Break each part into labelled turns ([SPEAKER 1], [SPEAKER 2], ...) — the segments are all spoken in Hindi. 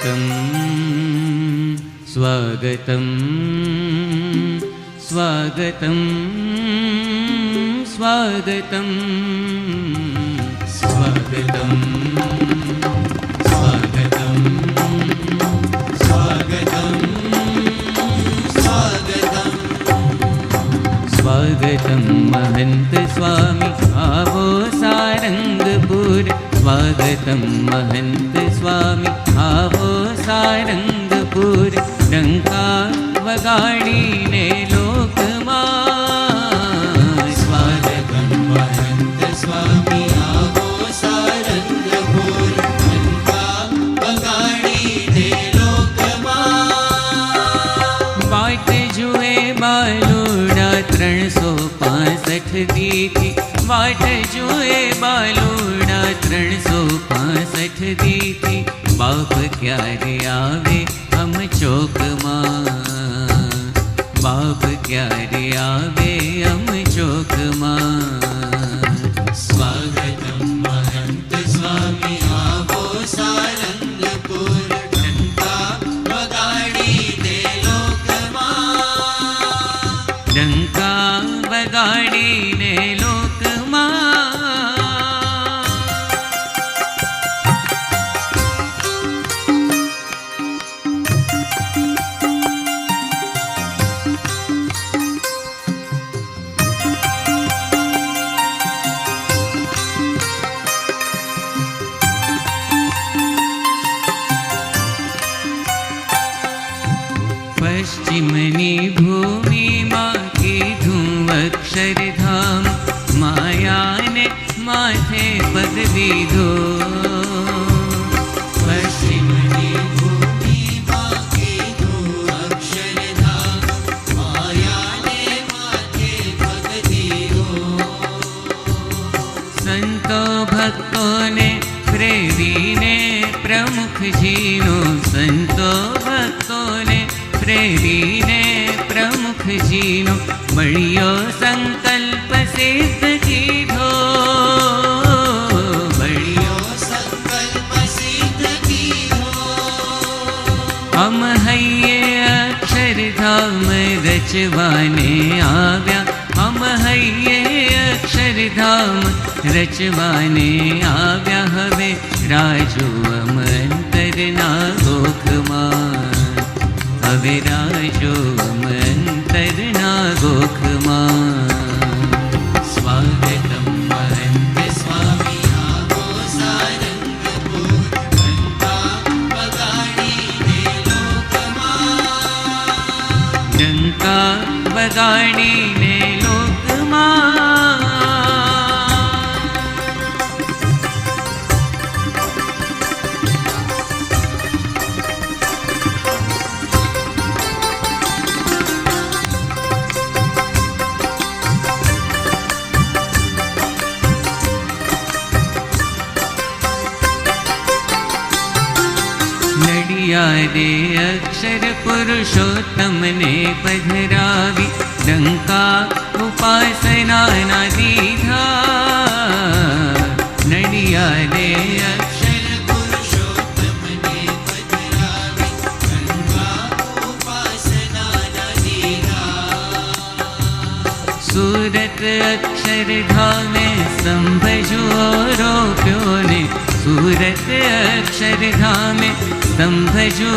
[SPEAKER 1] स्वागतं स्वागतं स्वागतं स्वागतं स्वागतं स्वागतं स्वागतं स्वागतं महंत स्वामी आवो सारंगपुर स्वागतं महंत स्वामी आवो सारंगपुर डंका वगाड़ीने लोकमां स्वागतं महंत स्वामी आवो सारंगपुर डंका वगाड़ीने लोकमां वाट जुए बालूड़ा 365 दीथी वाट जुए बालूड़ा 365 दीथी बाप क्यारे आवे हम चौक मां बाप क्यारे आवे हम चौक मां स्वागतं महंत स्वामी आवो सारंगपुर डंका वगाड़ीने लोकमां डंका वगाड़ीने लोकमां पश्चिमनी भूमि माँ की धूम अक्षरधाम माया ने माथे पग दीधो पश्चिमनी भूमि माँ की धूम अक्षरधाम माया ने माथे पग दीधो संतों भक्तों ने प्रेरीने प्रमुख जीनो संतों भक्तों ने प्रेरीने प्रमुख जीनो बड़ियो संकल्प सिद्ध कीधो बड़ियो संकल्प सिद्ध कीधो हम हइये अक्षरधाम रचवाने आव्या हम हइये अक्षरधाम रचवाने आव्या हवे राजू अमंतरना गोखमां हवे राजो अमंतरना गोखमां स्वागतं महंत स्वामी आवो सारंगपुर डंका वगाड़ीने लोकमां डंका वगाड़ीने लोकमां दे अक्षर पुरुषोत्तम ने पधरावी डंका उपासना ना दीधा नडिया दे अक्षर पुरुषोत्तम ने पधरावी डंका उपासना ना दीधा सूरत अक्षरधामे संभजो रोप्यो ने सूरत अक्षरधामे संभजो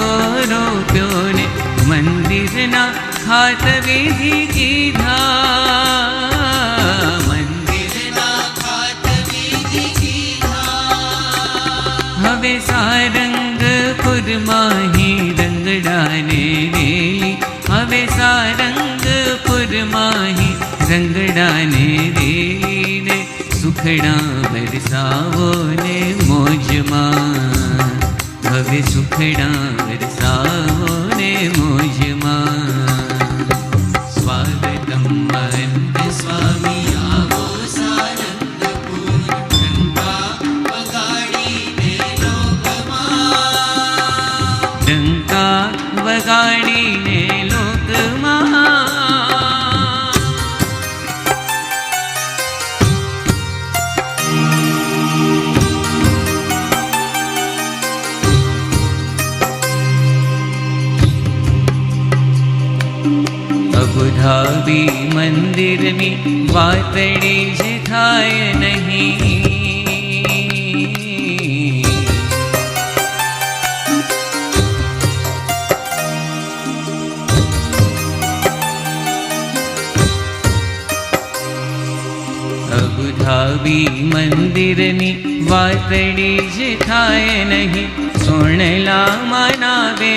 [SPEAKER 1] रोप्यो ने मंदिरना खात विधि कीधा मंदिरना खात विधि कीधा हवे सारंगपुर माही रंगडाने रेली हवे सारंगपुर माही रंगडाने रेली ने सुखड़ा बरसावो ने मोजमां हवे सुखड़ा बरसावो ने मोजमां स्वागतं महंत स्वामी आवो सारंगपुर डंका वगाड़ीने लोकमां डंका वगाड़ीने लोकमां અબુધાબી મંદિરની વાતડી જ થાય નહીં. અબુધાબી મંદિરની વાતડી જ થાય નહીં. સુણલામાં નાવે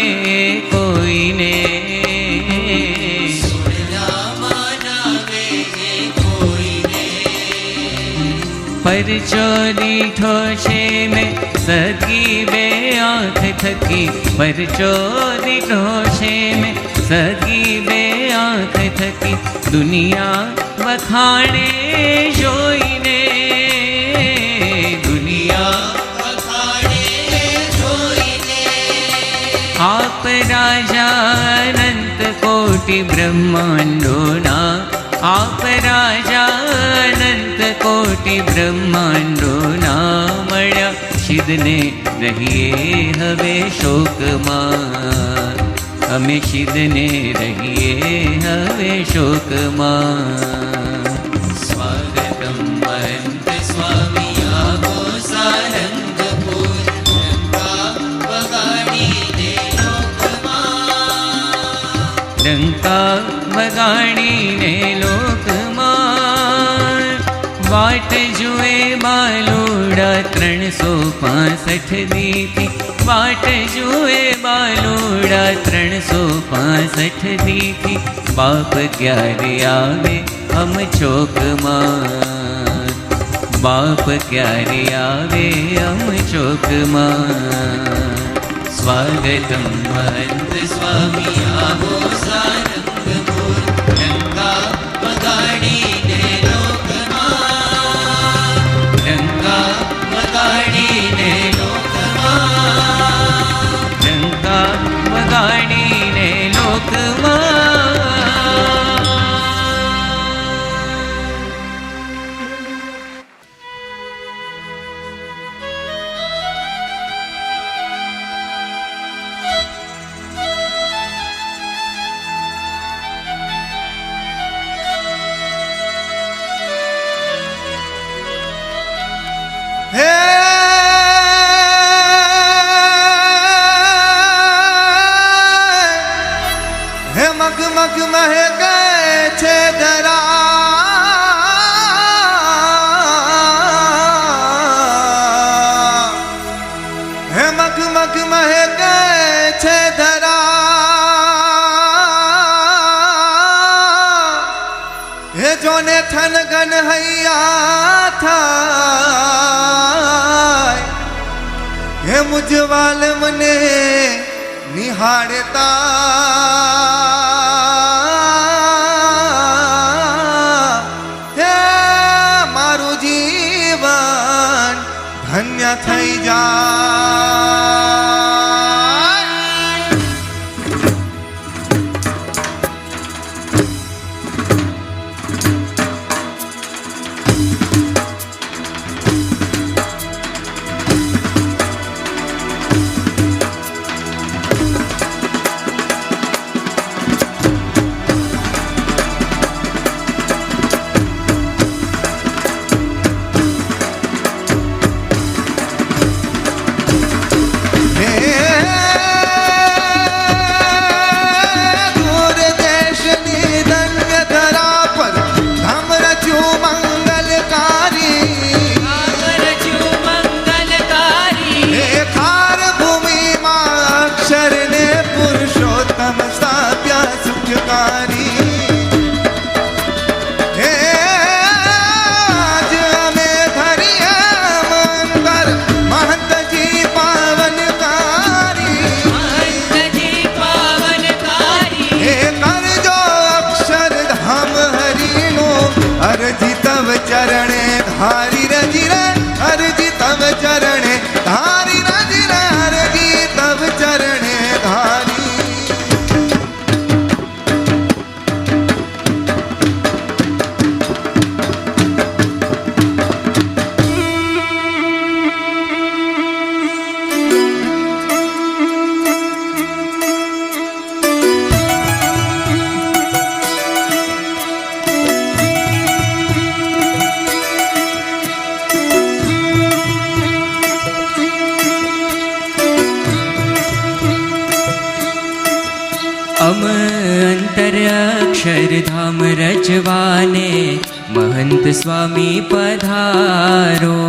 [SPEAKER 1] કોઈને, પરચો દીઠો છે મેં સગી બે આંખ થકી. પરચો દીઠો છે મેં સગી બે આંખ થકી. દુનિયા વખાણે જોઈને, દુનિયા વખાણે જોઈને. આપ રાજા અનંત કોટી બ્રહ્માંડોના, આપ રાજા અનંત કોટી બ્રહ્માંડોના. મળ્યા શિદને રહીએ હવે શોકમાં, અમે શિદને રહીએ હવે શોકમાં. સ્વાગતમ મહંત સ્વામી આવો સારંગપુર, ડંકા વગાડીને લોકમાં, ડંકા વગાડીને લોકમાં. વાટ જુએ બાલુડા 365 દીથી, વાટ જુએ બાલુડા 365 દીથી. બાપ ક્યારે આવે અમ ચોકમાં, બાપ ક્યારે આવે અમ ચોકમાં. સ્વાગતમ મહંત સ્વામી આવો સારંગપુર, ડંકા વગાડીને લોકમાં, ડંકા વગાડીને લોકમાં, ડંકા વગાડીને લોકમાં.
[SPEAKER 2] મગ મહેકે છે ધરા, હે મગ મગ મહેકે છે ધરા. હે જોને થન ગન હૈયા થાય, હે મુજવાલ મને નિહાળતા. ધન્ય થઈ જાય.
[SPEAKER 1] हम अंतर अक्षरधाम रचवाने महंत स्वामी पधारो।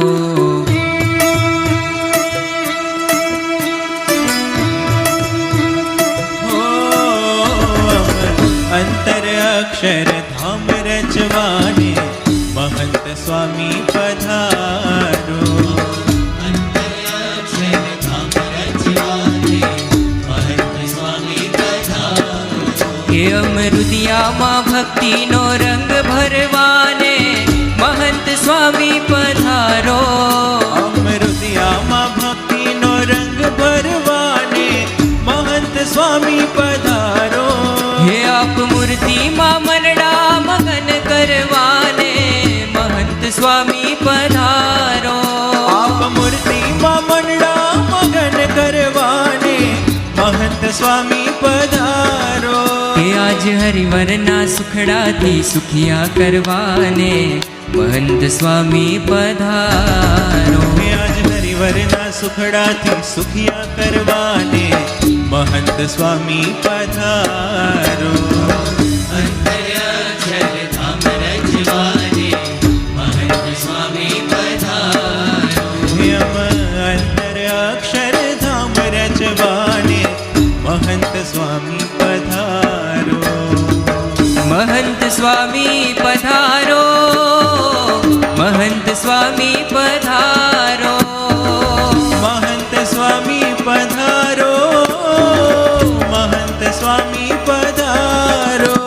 [SPEAKER 3] अंतर अक्षरधाम रचवाने महंत स्वामी पधारो।
[SPEAKER 1] अंतर अक्षरधाम रचवाने महंत स्वामी पधारो। हे अमृतियामा भक्ति नो रंग भरवाने महंत स्वामी पधारो।
[SPEAKER 3] अमृतियामा भक्ति नो रंग भरवाने महंत स्वामी पधारो।
[SPEAKER 1] हे आप मूर्ति मां मनडा मगन करवाने महंत स्वामी पधारो।
[SPEAKER 3] आप मूर्ति मां मनडा मगन करवाने महंत स्वामी पधारो।
[SPEAKER 1] हे आज हरिवरना सुखड़ा थी सुखिया करवाने महंत स्वामी पधारो।
[SPEAKER 3] हे आज हरिवरना सुखड़ा थी सुखिया करवाने महंत स्वामी पधारो।
[SPEAKER 1] अंतर अक्षरधाम रचवाने महंत स्वामी पधारो।
[SPEAKER 3] हे अंतर अक्षरधाम रचवाने महंत स्वामी पधारो।
[SPEAKER 1] महंत स्वामी पधारो। महंत स्वामी पधारो।
[SPEAKER 3] महंत स्वामी पधारो। महंत स्वामी पधारो।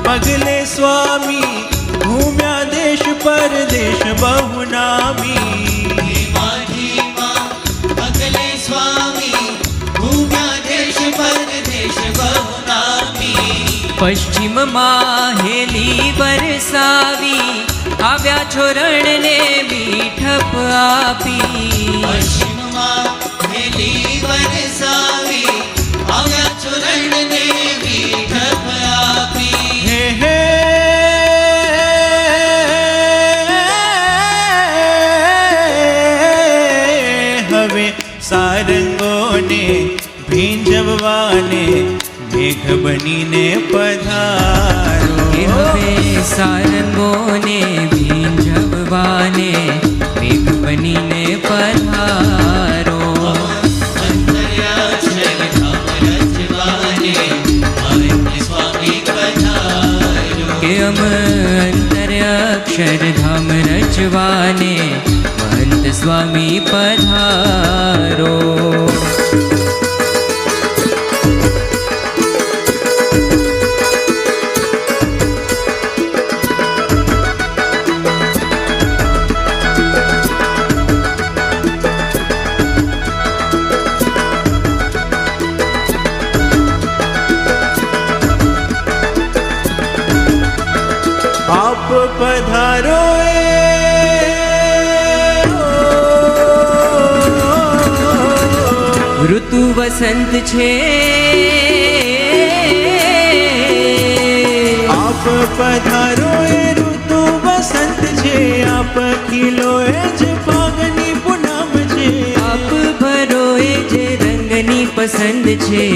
[SPEAKER 3] पगले स्वामी घूम्या देश परदेश बहुनामी।
[SPEAKER 1] धीमा धीमा पगले स्वामी घूम्या देश परदेश बहुनामी। पश्चिम माहेली बरसावी આવ્યા છોરણને મીઠપ આપી। પશ્ચિમ માહેલી બરસાવી આવ્યા છોરણને મીઠપ આપી।
[SPEAKER 3] हे हे हवे सारंगोने भींजवाने मेघ बनीने पधारो।
[SPEAKER 1] હવે સારંગોને ભીંજવાને મેઘ બનીને પધારો। કે અમ અંતર અક્ષરધામ રચવાને महंत स्वामी पधारो।
[SPEAKER 3] आप पधारो
[SPEAKER 1] ऋतु वसंत छे।
[SPEAKER 3] आप पधारो ऋतु वसंत छे। आप खिलो ज फागनी पूनम छे।
[SPEAKER 1] आप भरो जे रंगनी पसंद छे।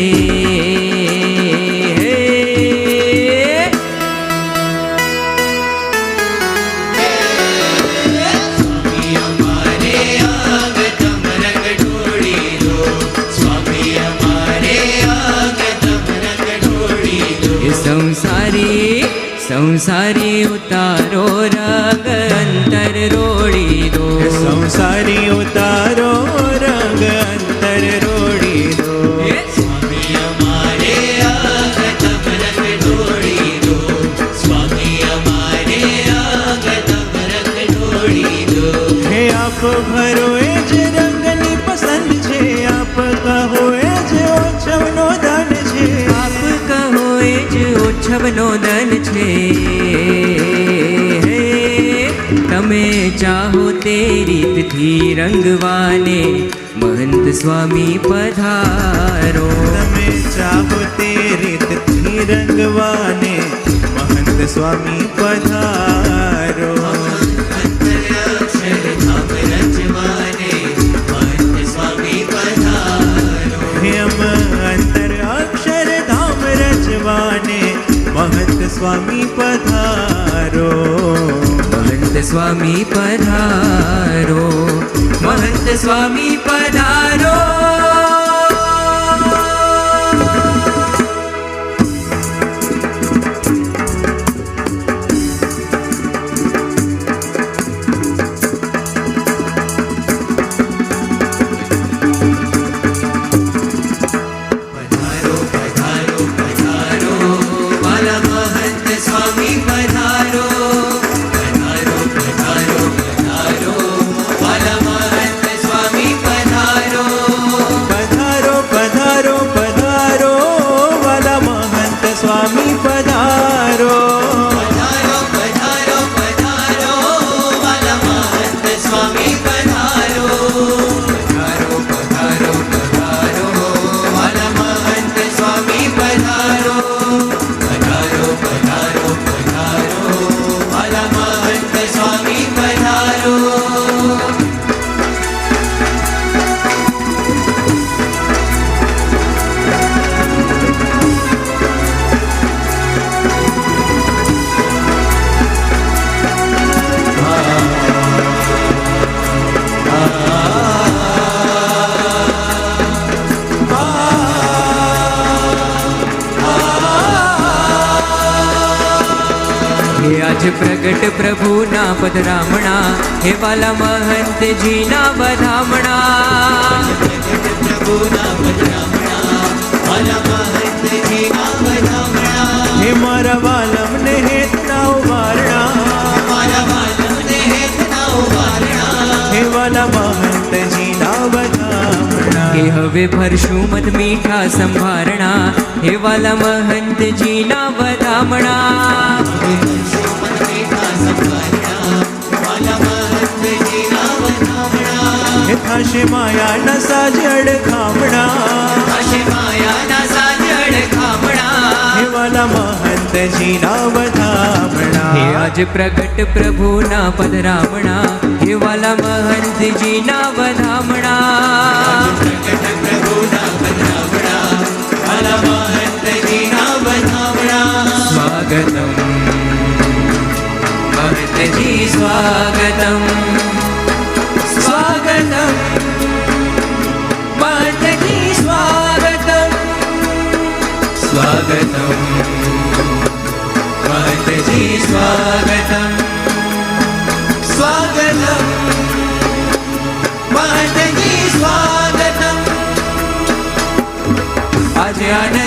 [SPEAKER 1] संसारी उतारो रंग अंतर रोड़ी दो।
[SPEAKER 3] संसारी उतारो रंग अंतर रोड़ी दो।
[SPEAKER 1] स्वामी हमारे आगतम रंग ढोड़ी दो। स्वामी हमारे आगतम रंग ढोड़ी दो।
[SPEAKER 3] हे आप भरो ज रंगनी पसंद छे। आप कहो
[SPEAKER 1] વૈષ્ણવનો દન છે. હે તમે ચાહો તે રીતથી રંગવાને મહંત સ્વામી પધારો.
[SPEAKER 3] તમે ચાહો તે રીતથી રંગવાને મહંત સ્વામી પધારો. હેમ અંતર અક્ષરધામ રચવાને મહંત સ્વામી પધારો.
[SPEAKER 1] મહંત સ્વામી પધારો. મહંત સ્વામી પધારો. આજ પ્રગટ પ્રભુના પધરામણા હે વાલા મહંતજીના વધામણા.
[SPEAKER 3] હે મારા વાલમને હેતના ઉવારણા. હે વાલા મહંતજીના વધામણા.
[SPEAKER 1] કે હવે ભરશું મત મીઠા સંભારણા હે વાલા મહંતજીના વધામણા.
[SPEAKER 3] હે થાશે માયાના સાજડ ખામણા. હે વાલા મહંતજીના વધામણા.
[SPEAKER 1] હે આજ પ્રગટ પ્રભુના પધરામણા હે વાલા મહંતજીના વધામણા. સ્વાગતમ મહંતજી સ્વાગતમ. સ્વાગતમ મહંતજી સ્વાગતમ. સ્વાગતમ મહંતજી સ્વાગતમ. સ્વાગતમ મહંતજી સ્વાગતમ. આજે આનંદ